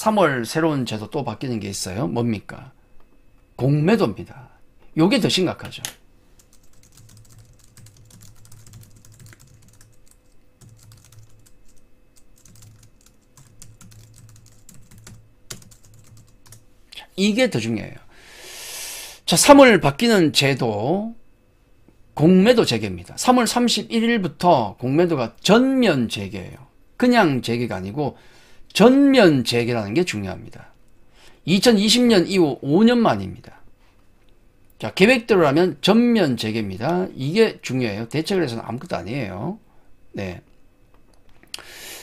3월 새로운 제도 또 바뀌는 게 있어요. 뭡니까? 공매도입니다. 요게 더 심각하죠. 이게 더 중요해요. 자, 3월 바뀌는 제도, 공매도 재개입니다. 3월 31일부터 공매도가 전면 재개예요. 그냥 재개가 아니고 전면 재개라는 게 중요합니다. 2020년 이후 5년 만입니다. 자, 계획대로라면 전면 재개입니다. 이게 중요해요. 대책을 해서는 아무것도 아니에요. 네.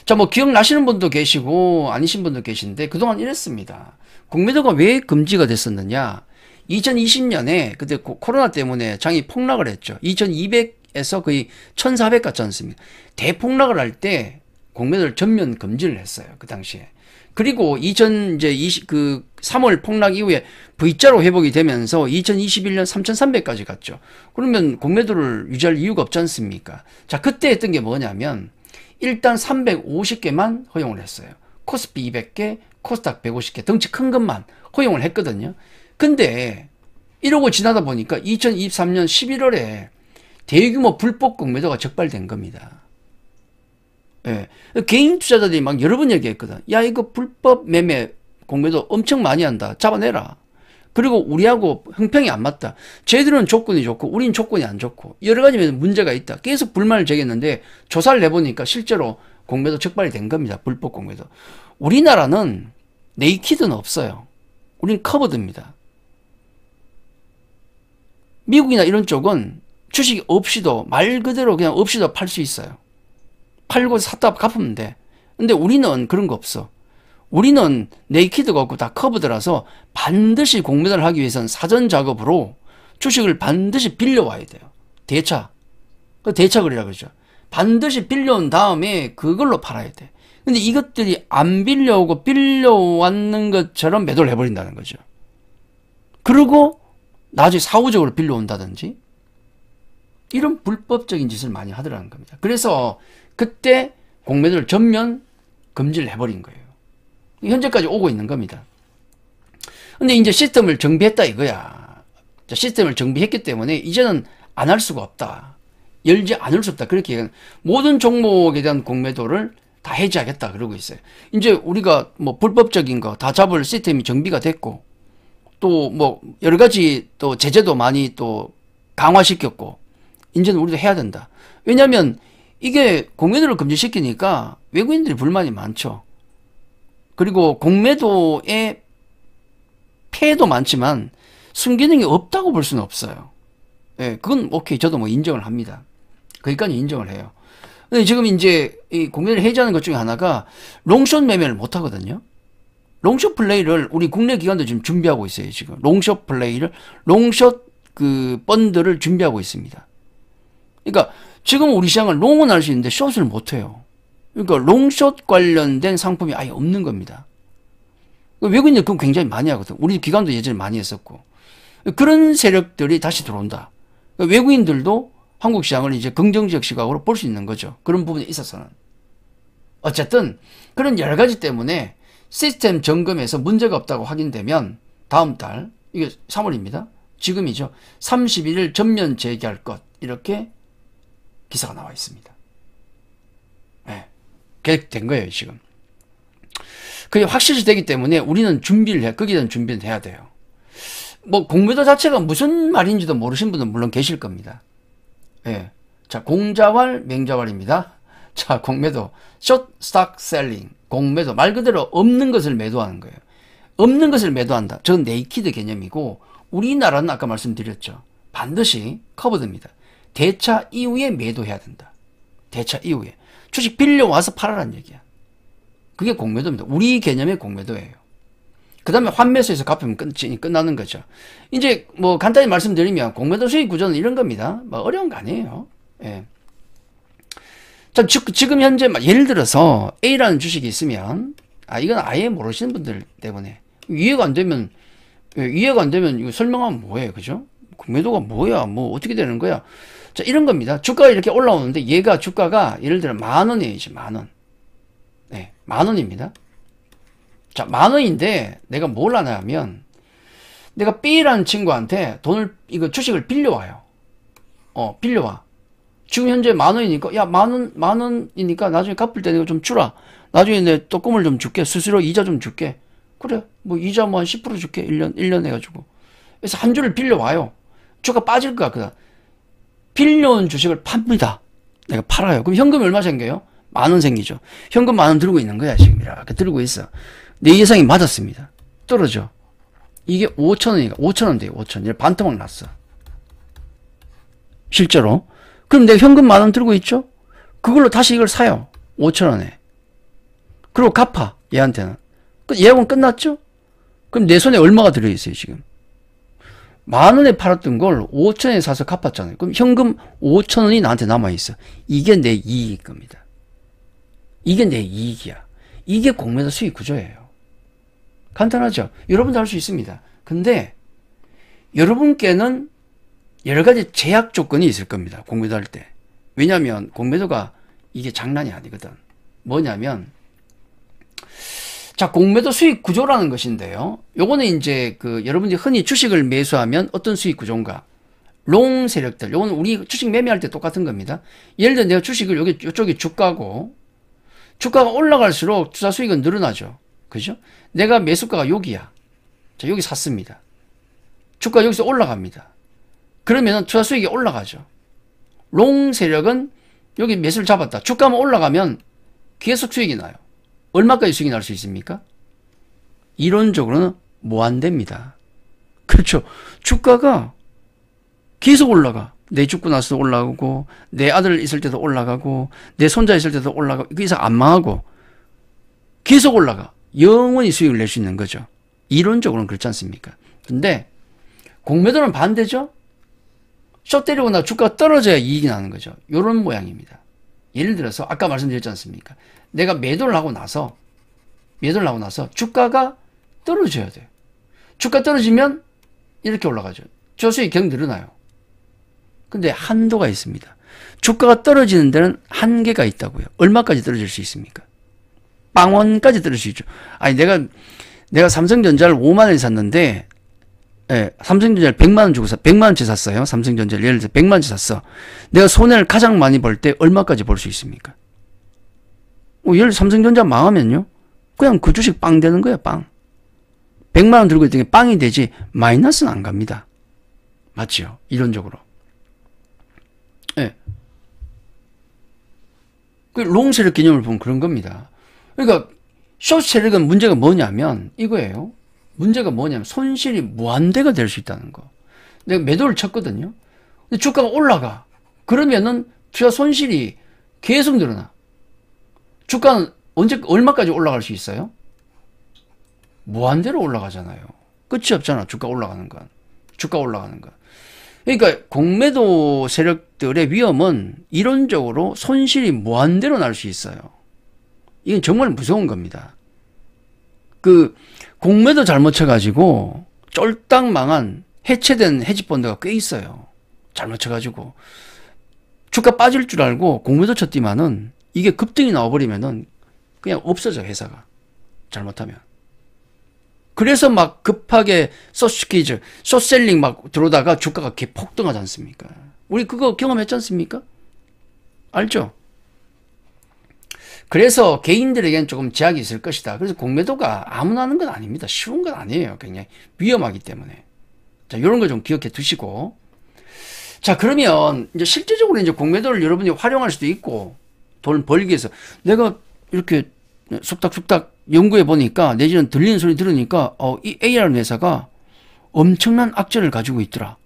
자, 뭐 기억나시는 분도 계시고 아니신 분도 계신데 그동안 이랬습니다. 공매도가 왜 금지가 됐었느냐? 2020년에 그때 코로나 때문에 장이 폭락을 했죠. 2200에서 거의 1400 갔지 않습니까? 대폭락을 할 때 공매도를 전면 금지를 했어요. 그 당시에. 그리고 3월 폭락 이후에 V자로 회복이 되면서 2021년 3300까지 갔죠. 그러면 공매도를 유지할 이유가 없지 않습니까? 자, 그때 했던 게 뭐냐면 일단 350개만 허용을 했어요. 코스피 200개, 코스닥 150개, 덩치 큰 것만 허용을 했거든요. 근데 이러고 지나다 보니까 2023년 11월에 대규모 불법 공매도가 적발된 겁니다. 예. 개인 투자자들이 막 여러 번 얘기했거든. 야, 이거 불법 매매 공매도 엄청 많이 한다. 잡아내라. 그리고 우리하고 형평이 안 맞다. 쟤들은 조건이 좋고 우린 조건이 안 좋고 여러 가지 문제가 있다. 계속 불만을 제기했는데 조사를 내보니까 실제로 공매도 적발이 된 겁니다. 불법 공매도. 우리나라는 네이키드는 없어요. 우린 커버드입니다. 미국이나 이런 쪽은 주식이 없이도 말 그대로 그냥 없이도 팔 수 있어요. 팔고 샀다 갚으면 돼. 근데 우리는 그런 거 없어. 우리는 네이키드가 없고 다 커버드라서 반드시 공매도를 하기 위해서는 사전 작업으로 주식을 반드시 빌려와야 돼요. 대차. 그 대차거래라 그러죠. 반드시 빌려온 다음에 그걸로 팔아야 돼. 근데 이것들이 안 빌려오고 빌려왔는 것처럼 매도를 해버린다는 거죠. 그리고 나중에 사후적으로 빌려온다든지 이런 불법적인 짓을 많이 하더라는 겁니다. 그래서 그때 공매도를 전면 금지를 해버린 거예요. 현재까지 오고 있는 겁니다. 근데 이제 시스템을 정비했다 이거야. 시스템을 정비했기 때문에 이제는 안 할 수가 없다. 열지 않을 수 없다. 그렇게 얘기하는 모든 종목에 대한 공매도를 다 해지하겠다 그러고 있어요. 이제 우리가 뭐 불법적인 거 다 잡을 시스템이 정비가 됐고 또 뭐 여러 가지 또 제재도 많이 또 강화시켰고 이제는 우리도 해야 된다. 왜냐하면 이게 공매도를 금지시키니까 외국인들이 불만이 많죠. 그리고 공매도의 폐해도 많지만 순기능이 없다고 볼 수는 없어요. 예, 그건 오케이. 저도 뭐 인정을 합니다. 거기까지 인정을 해요. 근데 지금 이제 이 공매도를 해지하는 것 중에 하나가 롱숏 매매를 못 하거든요. 롱숏 플레이를 우리 국내 기관도 지금 준비하고 있어요. 지금 롱숏 플레이를 롱숏 그 펀드를 준비하고 있습니다. 그러니까 지금 우리 시장은 롱은 할 수 있는데 숏을 못 해요. 그러니까 롱숏 관련된 상품이 아예 없는 겁니다. 외국인들 그건 굉장히 많이 하거든. 우리 기관도 예전에 많이 했었고. 그런 세력들이 다시 들어온다. 외국인들도 한국 시장을 이제 긍정적 시각으로 볼 수 있는 거죠. 그런 부분에 있어서는. 어쨌든 그런 여러 가지 때문에 시스템 점검에서 문제가 없다고 확인되면 다음 달, 이게 3월입니다. 지금이죠. 31일 전면 재개할 것. 이렇게 기사가 나와 있습니다. 네. 계획된 거예요, 지금. 그게 확실시 되기 때문에 우리는 준비를 해, 거기에 대한 준비는 해야 돼요. 뭐, 공매도 자체가 무슨 말인지도 모르신 분은 물론 계실 겁니다. 예. 자, 공자왈, 맹자왈입니다. 자, 공매도. short stock selling. 공매도. 말 그대로 없는 것을 매도하는 거예요. 없는 것을 매도한다. 저건 네이키드 개념이고, 우리나라는 아까 말씀드렸죠. 반드시 커버드입니다. 대차 이후에 매도해야 된다. 대차 이후에. 주식 빌려와서 팔아라는 얘기야. 그게 공매도입니다. 우리 개념의 공매도예요. 그 다음에 환매수에서 갚으면 끝나는 거죠. 이제 뭐 간단히 말씀드리면 공매도 수익 구조는 이런 겁니다. 뭐 어려운 거 아니에요. 예. 자, 지금 현재 예를 들어서 A라는 주식이 있으면 이건 아예 모르시는 분들 때문에 이해가 안 되면 이거 설명하면 뭐예요, 그죠? 공매도가 뭐야, 뭐 어떻게 되는 거야? 자, 이런 겁니다. 주가가 이렇게 올라오는데 얘가 주가가 예를 들어 10,000원이에요, 10,000원. 네, 10,000원입니다. 자, 10,000원인데 내가 뭘 하냐 하면 내가 B라는 친구한테 이거 주식을 빌려와요. 빌려와. 지금 현재 10,000원이니까, 야, 만 원이니까 나중에 갚을 때 내가 좀 주라. 나중에 내 또 꿈을 좀 줄게. 수수료 이자 좀 줄게. 그래. 뭐 이자 뭐 한 10% 줄게. 1년 해가지고. 그래서 한 주를 빌려와요. 주가 빠질 것 같거든. 빌려온 주식을 팝니다. 내가 팔아요. 그럼 현금이 얼마 생겨요? 10,000원 생기죠. 현금 10,000원 들고 있는 거야, 지금. 이렇게 들고 있어. 내 예상이 맞았습니다. 떨어져. 이게 5,000원이니까 5,000원 돼요. 5,000원. 반토막 났어. 실제로. 그럼 내가 현금 10,000원 들고 있죠? 그걸로 다시 이걸 사요. 5,000원에. 그리고 갚아. 얘한테는. 예약은 끝났죠? 그럼 내 손에 얼마가 들어있어요, 지금? 10,000원에 팔았던 걸 5,000원에 사서 갚았잖아요. 그럼 현금 5,000원이 나한테 남아있어. 이게 내 이익일 겁니다. 이게 내 이익이야. 이게 공매도 수익 구조예요. 간단하죠? 여러분도 할 수 있습니다. 근데 여러분께는 여러 가지 제약 조건이 있을 겁니다. 공매도 할 때. 왜냐하면 공매도가 이게 장난이 아니거든. 뭐냐면 자, 공매도 수익 구조라는 것인데요. 요거는 이제 여러분들이 흔히 주식을 매수하면 어떤 수익 구조인가? 롱 세력들. 요거는 우리 주식 매매할 때 똑같은 겁니다. 예를 들어 내가 주식을 요쪽이 주가고 주가가 올라갈수록 투자 수익은 늘어나죠. 그죠? 내가 매수가가 여기야. 자, 여기 샀습니다. 주가 여기서 올라갑니다. 그러면 투자 수익이 올라가죠. 롱 세력은 여기 매수를 잡았다. 주가만 올라가면 계속 수익이 나요. 얼마까지 수익이 날 수 있습니까? 이론적으로는 무한대입니다. 그렇죠. 주가가 계속 올라가. 내 죽고 나서도 올라가고, 내 아들 있을 때도 올라가고, 내 손자 있을 때도 올라가고, 그 이상 안 망하고, 계속 올라가. 영원히 수익을 낼 수 있는 거죠. 이론적으로는 그렇지 않습니까? 근데 공매도는 반대죠. 숏 때리고 나 주가가 떨어져야 이익이 나는 거죠. 이런 모양입니다. 예를 들어서 아까 말씀드렸지 않습니까? 내가 매도를 하고 나서 주가가 떨어져야 돼요. 주가 떨어지면 이렇게 올라가죠. 조수익이 계속 늘어나요. 근데 한도가 있습니다. 주가가 떨어지는 데는 한계가 있다고요. 얼마까지 떨어질 수 있습니까? 빵원까지 떨어질 수 있죠. 아니 내가 삼성전자를 5만 원에 샀는데 삼성전자를 100만 원 주고 100만 원치 샀어요. 삼성전자를 예를 들어 100만 원치 샀어. 내가 손해를 가장 많이 벌 때 얼마까지 벌 수 있습니까? 예를 들어 삼성전자 망하면요. 그냥 그 주식 빵 되는 거야, 빵. 100만 원 들고 있던 게 빵이 되지 마이너스는 안 갑니다. 맞죠? 이론적으로. 예. 그 롱 세력 개념을 보면 그런 겁니다. 그러니까 숏 세력은 문제가 뭐냐면 이거예요. 문제가 뭐냐면 손실이 무한대가 될 수 있다는 거. 내가 매도를 쳤거든요. 근데 주가가 올라가. 그러면은 투자 손실이 계속 늘어나. 주가는 얼마까지 올라갈 수 있어요? 무한대로 올라가잖아요. 끝이 없잖아. 주가 올라가는 건. 그러니까 공매도 세력들의 위험은 이론적으로 손실이 무한대로 날 수 있어요. 이건 정말 무서운 겁니다. 공매도 잘못 쳐가지고 쫄딱 망한 해체된 헤지펀드가 꽤 있어요. 잘못 쳐가지고 주가 빠질 줄 알고 공매도 쳤지만은 이게 급등이 나와버리면은 그냥 없어져, 회사가. 잘못하면. 그래서 막 급하게 숏스퀴즈, 숏셀링 막 들어오다가 주가가 폭등하지 않습니까? 우리 그거 경험했지 않습니까? 알죠? 그래서 개인들에게는 조금 제약이 있을 것이다. 그래서 공매도가 아무나 하는 건 아닙니다. 쉬운 건 아니에요. 굉장히 위험하기 때문에. 자, 이런 거 좀 기억해 두시고. 자, 그러면 이제 실제적으로 이제 공매도를 여러분이 활용할 수도 있고, 돈 벌기 위해서 내가 이렇게 쑥닥쑥닥 연구해 보니까 내지는 들리는 소리 들으니까 이 A라는 회사가 엄청난 악재를 가지고 있더라.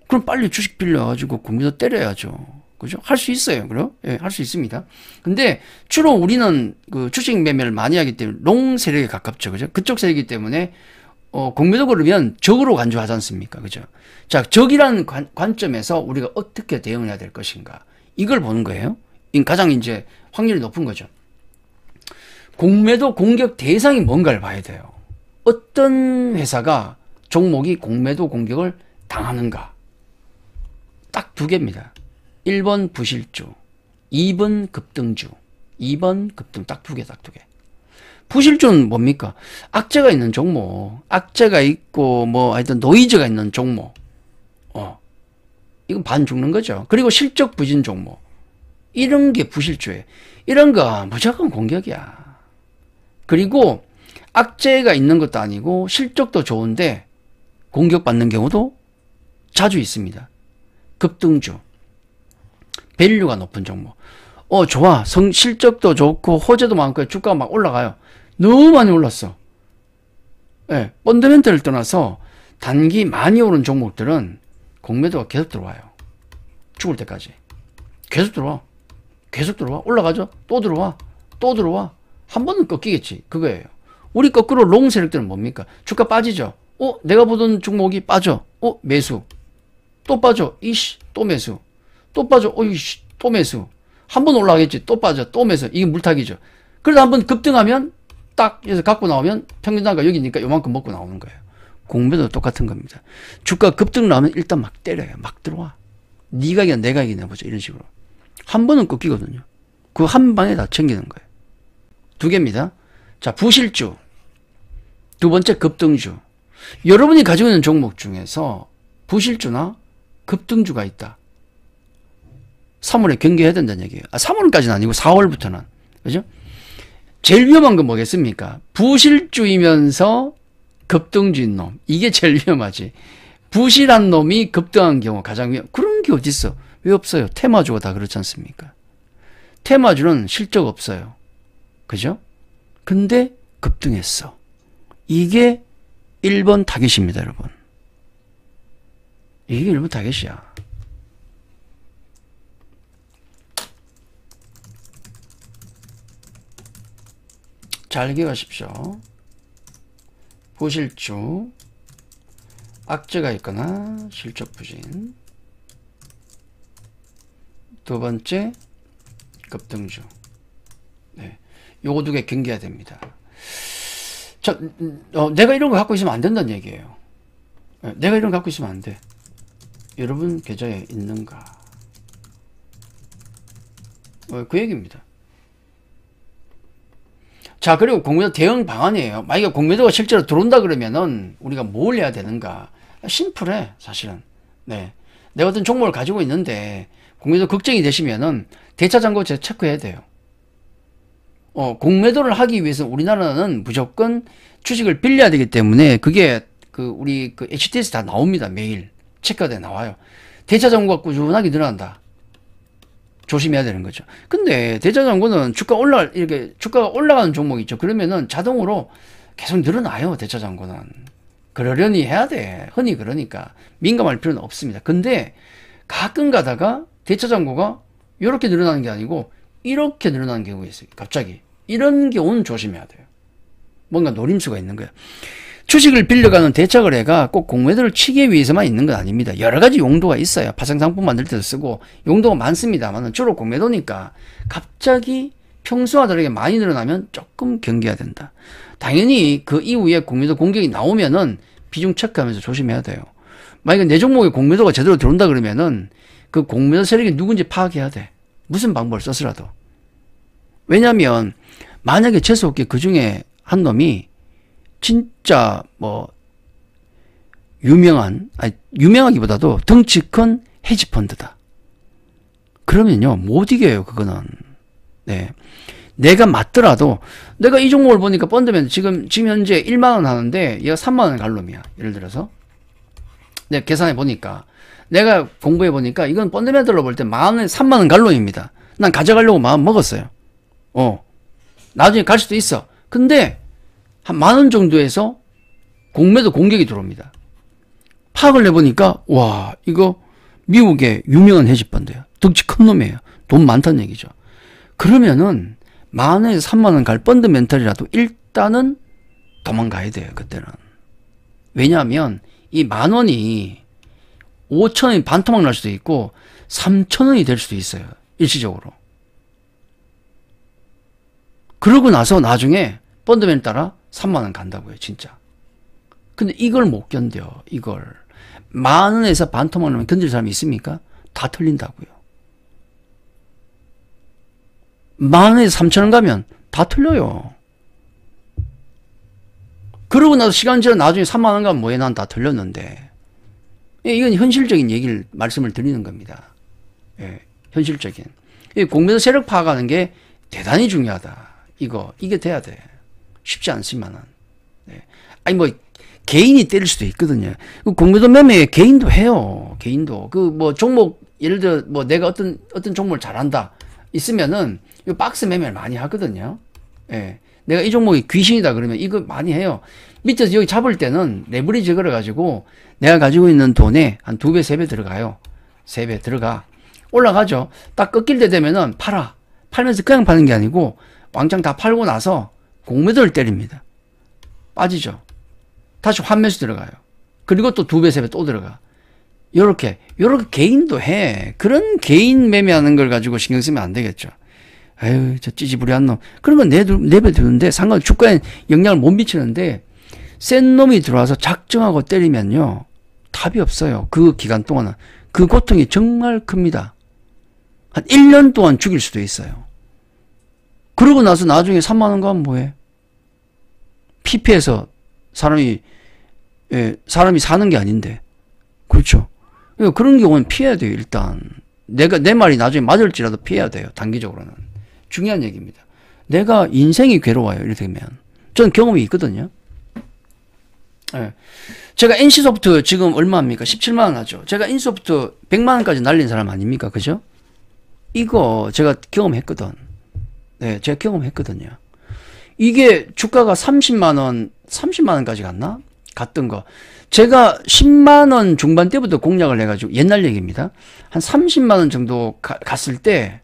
그럼 빨리 주식 빌려가지고 공매도 때려야죠. 그죠? 할 수 있어요. 그래요? 예, 할 수 있습니다. 근데 주로 우리는 주식 매매를 많이 하기 때문에 롱 세력에 가깝죠. 그죠? 그쪽 세력이기 때문에 공매도 그러면 적으로 간주하지 않습니까? 그죠? 자, 적이라는 관점에서 우리가 어떻게 대응을 해야 될 것인가? 이걸 보는 거예요. 가장 이제 확률이 높은 거죠. 공매도 공격 대상이 뭔가를 봐야 돼요. 어떤 회사가 종목이 공매도 공격을 당하는가? 딱 두 개입니다. 1번 부실주, 2번 급등주, 2번 급등. 딱 두 개. 부실주는 뭡니까? 악재가 있는 종목, 악재가 있고 뭐 하여튼 노이즈가 있는 종목. 이건 반 죽는 거죠. 그리고 실적 부진 종목. 이런 게 부실주예요. 이런 거 무조건 공격이야. 그리고 악재가 있는 것도 아니고 실적도 좋은데 공격받는 경우도 자주 있습니다. 급등주, 밸류가 높은 종목. 좋아. 실적도 좋고 호재도 많고 주가가 막 올라가요. 너무 많이 올랐어. 네, 펀더멘털을 떠나서 단기 많이 오른 종목들은 공매도가 계속 들어와요. 죽을 때까지. 계속 들어와. 계속 들어와. 올라가죠. 또 들어와. 또 들어와. 한 번은 꺾이겠지. 그거예요. 우리 거꾸로 롱 세력들은 뭡니까? 주가 빠지죠. 내가 보던 종목이 빠져. 매수. 또 빠져. 이씨, 또 매수. 또 빠져. 이씨, 또 매수. 한 번 올라가겠지. 또 빠져. 또 매수. 이게 물타기죠. 그래도 한 번 급등하면 딱 여기서 갖고 나오면 평균단가 여기니까 요만큼 먹고 나오는 거예요. 공매도 똑같은 겁니다. 주가 급등 나오면 일단 막 때려요. 막 들어와. 네가 이기나 내가 이기나 보자. 이런 식으로. 한 번은 꺾이거든요. 그 한 방에 다 챙기는 거예요. 두 개입니다. 자, 부실주. 두 번째 급등주. 여러분이 가지고 있는 종목 중에서 부실주나 급등주가 있다. 3월에 경계해야 된다는 얘기예요. 3월까지는 아니고 4월부터는. 그죠? 제일 위험한 건 뭐겠습니까? 부실주이면서 급등주인 놈. 이게 제일 위험하지. 부실한 놈이 급등한 경우 가장 위험. 그런 게 어딨어? 왜 없어요? 테마주가 다 그렇지 않습니까? 테마주는 실적 없어요. 그죠? 근데 급등했어. 이게 1번 타겟입니다, 여러분. 이게 1번 타겟이야. 잘 기억하십시오. 부실주, 악재가 있거나 실적 부진. 두 번째, 급등주. 네, 요거 두 개 경계해야 됩니다. 내가 이런 거 갖고 있으면 안 된다는 얘기예요. 내가 이런 거 갖고 있으면 안 돼. 여러분 계좌에 있는가? 그 얘기입니다. 자, 그리고 공매도 대응 방안이에요. 만약에 공매도가 실제로 들어온다 그러면은 우리가 뭘 해야 되는가? 심플해, 사실은. 네. 내가 어떤 종목을 가지고 있는데 공매도 걱정이 되시면은 대차장고 체크해야 돼요. 공매도를 하기 위해서 우리나라는 무조건 주식을 빌려야 되기 때문에 그게 우리 HTS 다 나옵니다. 매일. 체크가 나와요. 대차장고가 꾸준하게 늘어난다. 조심해야 되는 거죠. 근데 대차장고는 주가가 올라가는 종목이 있죠. 그러면은 자동으로 계속 늘어나요. 대차장고는. 그러려니 해야 돼. 흔히 그러니까. 민감할 필요는 없습니다. 근데 가끔 가다가 대차장고가 이렇게 늘어나는 게 아니고 이렇게 늘어나는 경우가 있어요. 갑자기. 이런 경우는 조심해야 돼요. 뭔가 노림수가 있는 거예요. 주식을 빌려가는 대차거래가 꼭 공매도를 치기 위해서만 있는 건 아닙니다. 여러 가지 용도가 있어요. 파생상품 만들 때도 쓰고 용도가 많습니다만 주로 공매도니까 갑자기 평소와 다르게 많이 늘어나면 조금 경계해야 된다. 당연히 그 이후에 공매도 공격이 나오면은 비중 체크하면서 조심해야 돼요. 만약에 내 종목에 공매도가 제대로 들어온다 그러면은 그 공매도 세력이 누군지 파악해야 돼. 무슨 방법을 써서라도. 왜냐면 만약에 재수없게 그 중에 한 놈이 진짜 유명하기보다도 덩치 큰 헤지펀드다. 그러면요 못 이겨요. 그거는. 네. 내가 맞더라도 내가 이 종목을 보니까 펀드면 지금 현재 1만원 하는데 얘가 3만원 갈 놈이야. 예를 들어서 내가 계산해 보니까 내가 공부해 보니까 이건 펀드멘털로 볼 때 3만원 갈 놈입니다. 난 가져가려고 마음 먹었어요. 나중에 갈 수도 있어. 근데 한 10,000원 정도에서 공매도 공격이 들어옵니다. 파악을 해보니까 와 이거 미국의 유명한 헤지펀드야. 덩치 큰 놈이에요. 돈 많다는 얘기죠. 그러면은 10,000원에서 30,000원 갈 펀드 멘탈이라도 일단은 도망가야 돼요. 그때는. 왜냐하면 이 10,000원이 5,000원이 반토막 날 수도 있고 3,000원이 될 수도 있어요. 일시적으로. 그러고 나서 나중에 펀드맨 따라 30,000원 간다고요. 진짜. 근데 이걸 못 견뎌. 이걸. 10,000원에서 반토막 나면 견딜 사람이 있습니까? 다 틀린다고요. 10,000원에서 3,000원 가면 다 틀려요. 그러고 나서 시간 지나 나중에 3만 원 가면 뭐해? 난 다 틀렸는데. 예, 이건 현실적인 얘기를 말씀을 드리는 겁니다. 예, 현실적인. 공매도 세력 파악하는 게 대단히 중요하다. 이게 돼야 돼. 쉽지 않지만은. 예. 아니, 뭐, 개인이 때릴 수도 있거든요. 공매도 매매 개인도 해요. 개인도. 종목, 예를 들어, 내가 어떤 종목을 잘한다. 있으면은, 이 박스 매매를 많이 하거든요. 예. 내가 이 종목이 귀신이다 그러면 이거 많이 해요. 밑에서 여기 잡을 때는 레버리지 걸어가지고 내가 가지고 있는 돈에 한 2배, 3배 들어가요. 3배 들어가. 올라가죠. 딱 꺾일 때 되면은 팔아. 팔면서 그냥 파는 게 아니고 왕창 다 팔고 나서 공매도를 때립니다. 빠지죠. 다시 환매수 들어가요. 그리고 또 2배, 3배 또 들어가. 요렇게 개인도 해. 그런 개인 매매하는 걸 가지고 신경 쓰면 안 되겠죠. 아유, 저 찌지부리한 놈. 그런 건 내버려두는데 주가에 영향을 못 미치는데 센 놈이 들어와서 작정하고 때리면요. 답이 없어요. 그 기간 동안은. 그 고통이 정말 큽니다. 한 1년 동안 죽일 수도 있어요. 그러고 나서 나중에 3만 원 가면 뭐해? PP해서 사람이 사는 게 아닌데. 그렇죠. 그런 경우는 피해야 돼요, 일단. 내 말이 나중에 맞을지라도 피해야 돼요, 단기적으로는. 중요한 얘기입니다. 내가 인생이 괴로워요, 이렇게 되면. 저는 경험이 있거든요. 네. 제가 NC소프트 지금 얼마입니까? 17만원 하죠. 제가 NC소프트 100만원까지 날린 사람 아닙니까? 그죠? 이거 제가 경험했거든. 네, 제가 경험했거든요. 이게 주가가 30만원까지 갔나? 갔던 거. 제가 10만원 중반대부터 공략을 해가지고, 옛날 얘기입니다. 한 30만원 정도 갔을 때,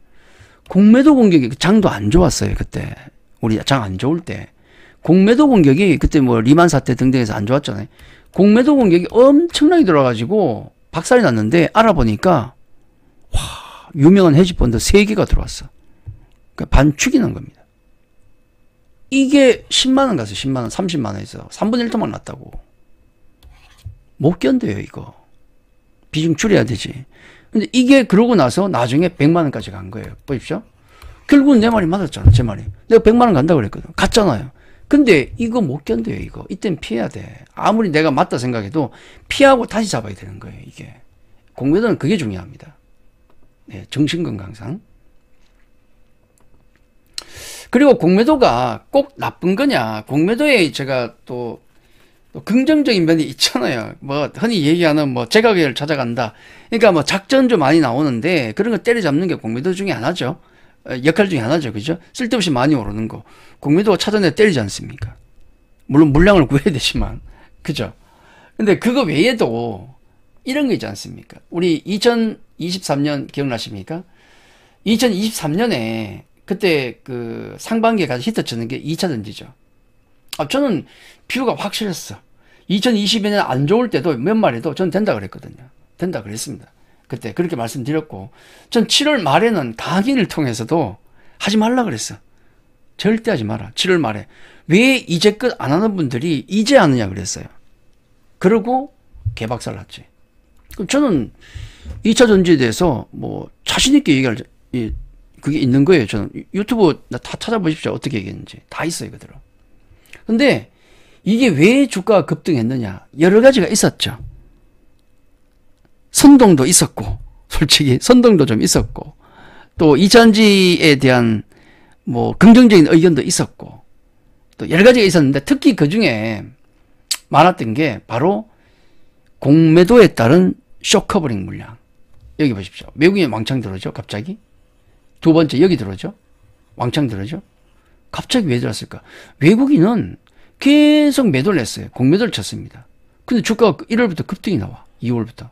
공매도 공격이 장도 안 좋았어요, 그때. 우리 장 안 좋을 때. 공매도 공격이 그때 리만 사태 등등해서 안 좋았잖아요. 공매도 공격이 엄청나게 들어와가지고 박살이 났는데 알아보니까 와, 유명한 헤지펀드 3개가 들어왔어. 그러니까 반축이 난 겁니다. 이게 10만원 갔어요. 10만원, 30만원에서 3분의 1토막 났다고. 못 견뎌요, 이거. 비중 줄여야 되지. 근데 이게 그러고 나서 나중에 100만원까지 간 거예요. 보십시오. 결국은 내 말이 맞았잖아, 제 말이. 내가 100만원 간다고 그랬거든. 갔잖아요. 근데 이거 못 견뎌요, 이거. 이땐 피해야 돼. 아무리 내가 맞다 생각해도 피하고 다시 잡아야 되는 거예요, 이게. 공매도는 그게 중요합니다. 네, 정신건강상. 그리고 공매도가 꼭 나쁜 거냐. 공매도에 제가 또 긍정적인 면이 있잖아요. 흔히 얘기하는 제가계를 찾아간다. 그러니까 작전도 많이 나오는데 그런 거 때려잡는 게 공매도 중에 하나죠. 역할 중에 하나죠. 그죠? 쓸데없이 많이 오르는 거. 공매도가 찾아내 때리지 않습니까? 물론 물량을 구해야 되지만. 그죠? 근데 그거 외에도 이런 거 있지 않습니까? 우리 2023년 기억나십니까? 2023년에 그때 그 상반기에 가서 히트 쳤는 게 2차 전지죠. 저는 뷰가 확실했어. 2022년 안 좋을 때도 몇 마리도 전 된다 그랬거든요. 된다 그랬습니다. 그때 그렇게 말씀드렸고, 전 7월 말에는 강의를 통해서도 하지 말라 그랬어. 절대 하지 마라. 7월 말에. 왜 이제껏 안 하는 분들이 이제 하느냐 그랬어요. 그러고 개박살 났지. 그럼 저는 2차 전지에 대해서 자신있게 얘기할, 그게 있는 거예요. 저는 유튜브 다 찾아보십시오. 어떻게 얘기했는지. 다 있어요, 그대로. 근데 이게 왜 주가가 급등했느냐. 여러 가지가 있었죠. 선동도 있었고, 솔직히 선동도 좀 있었고, 또 이차전지에 대한 긍정적인 의견도 있었고, 또 여러 가지가 있었는데 특히 그 중에 많았던 게 바로 공매도에 따른 쇼커버링 물량. 여기 보십시오. 외국인이 왕창 들어오죠, 갑자기. 두 번째 여기 들어오죠. 왕창 들어오죠. 갑자기 왜 들어왔을까? 외국인은 계속 매도를 했어요. 공매도를 쳤습니다. 근데 주가가 1월부터 급등이 나와. 2월부터.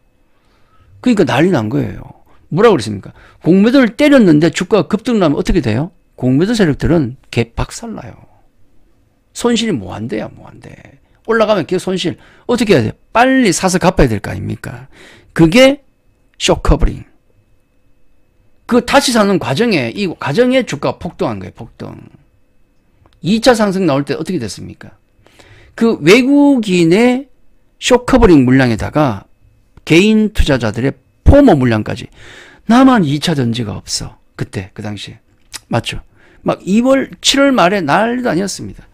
그러니까 난리 난 거예요. 뭐라고 그랬습니까? 공매도를 때렸는데 주가가 급등 나면 어떻게 돼요? 공매도 세력들은 개박살나요. 손실이 뭐 안 돼요, 뭐 안 돼. 올라가면 계속 손실. 어떻게 해야 돼요? 빨리 사서 갚아야 될 거 아닙니까? 그게 쇼커버링. 그 다시 사는 과정에, 이 과정에 주가가 폭등한 거예요, 폭등. 2차 상승 나올 때 어떻게 됐습니까? 그 외국인의 쇼커버링 물량에다가 개인 투자자들의 포모 물량까지. 나만 2차 전지가 없어. 그때, 그 당시에. 맞죠? 막 7월 말에 난리도 아니었습니다.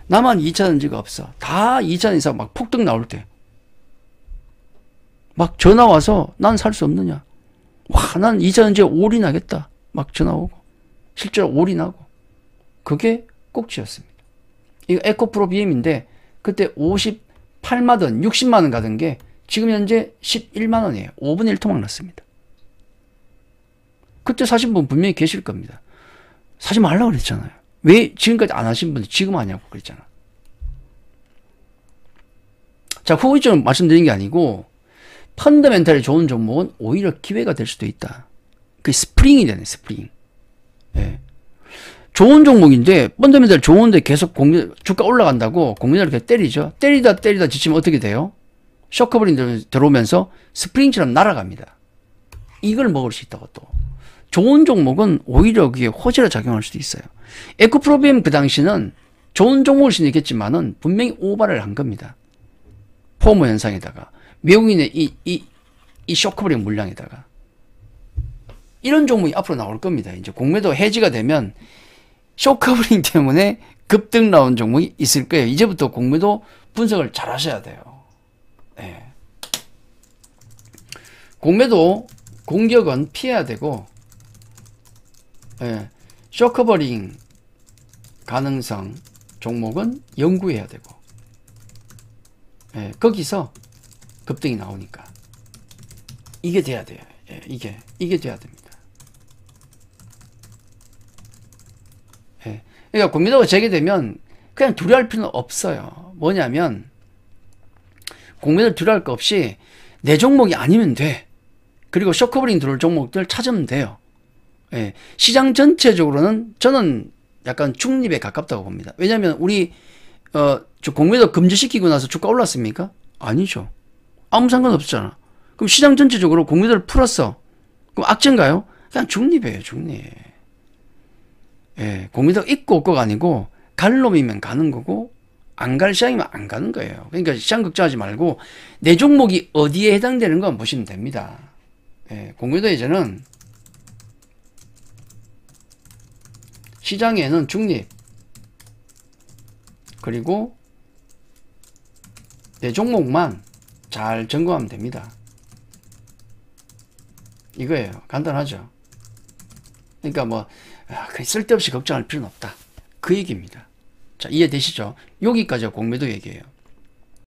나만 2차전지가 없어. 다 2차전지 막 폭등 나올 때. 막 전화 와서 난 살 수 없느냐. 와, 난 2차전지에 올인하겠다. 막 전화 오고. 실제로 올인하고. 그게 꼭지였습니다. 이거 에코프로 BM인데 그때 58만원, 60만원 가던 게 지금 현재 11만원이에요. 5분의 1 토막 났습니다. 그때 사신 분 분명히 계실 겁니다. 사지 말라고 그랬잖아요. 왜 지금까지 안 하신 분들 지금 하냐고 그랬잖아. 자, 후기적으로 말씀드린 게 아니고 펀더멘탈이 좋은 종목은 오히려 기회가 될 수도 있다. 그 스프링이 되네, 스프링. 예. 좋은 종목인데 펀더멘탈 좋은데 계속 주가 올라간다고 공매도를 이렇게 때리죠. 때리다 지치면 어떻게 돼요? 쇼커버링 들어오면서 스프링처럼 날아갑니다. 이걸 먹을 수 있다고 또. 좋은 종목은 오히려 그게 호재로 작용할 수도 있어요. 에코프로비엠 그 당시는 좋은 종목일 수는 있겠지만은 분명히 오바를 한 겁니다. 포모 현상에다가 미국인의 이 쇼커버링 물량에다가 이런 종목이 앞으로 나올 겁니다. 이제 공매도 해지가 되면 쇼커버링 때문에 급등 나온 종목이 있을 거예요. 이제부터 공매도 분석을 잘 하셔야 돼요. 네. 공매도 공격은 피해야 되고, 네. 쇼커버링 가능성 종목은 연구해야 되고, 네. 거기서 급등이 나오니까 이게 돼야 돼요. 네. 이게 돼야 됩니다. 네. 그러니까 공매도가 재개되면 그냥 두려워할 필요는 없어요. 뭐냐면 공매도 두려워할 거 없이 내 종목이 아니면 돼. 그리고 쇼커버링 들어올 종목들 찾으면 돼요. 예, 시장 전체적으로는 저는 약간 중립에 가깝다고 봅니다. 왜냐하면 우리 공매도 금지시키고 나서 주가 올랐습니까? 아니죠. 아무 상관없잖아. 그럼 시장 전체적으로 공매도를 풀었어. 그럼 악재인가요? 그냥 중립이에요. 중립. 예, 공매도가 있고 없고가 아니고 갈 놈이면 가는 거고 안 갈 시장이면 안 가는 거예요. 그러니까 시장 걱정하지 말고 내 종목이 어디에 해당되는 건 보시면 됩니다. 예, 공매도 이제는 시장에는 중립 그리고 내 종목만 잘 점검하면 됩니다. 이거예요. 간단하죠. 그러니까 뭐 쓸데없이 걱정할 필요는 없다. 그 얘기입니다. 자, 이해되시죠? 여기까지가 공매도 얘기예요.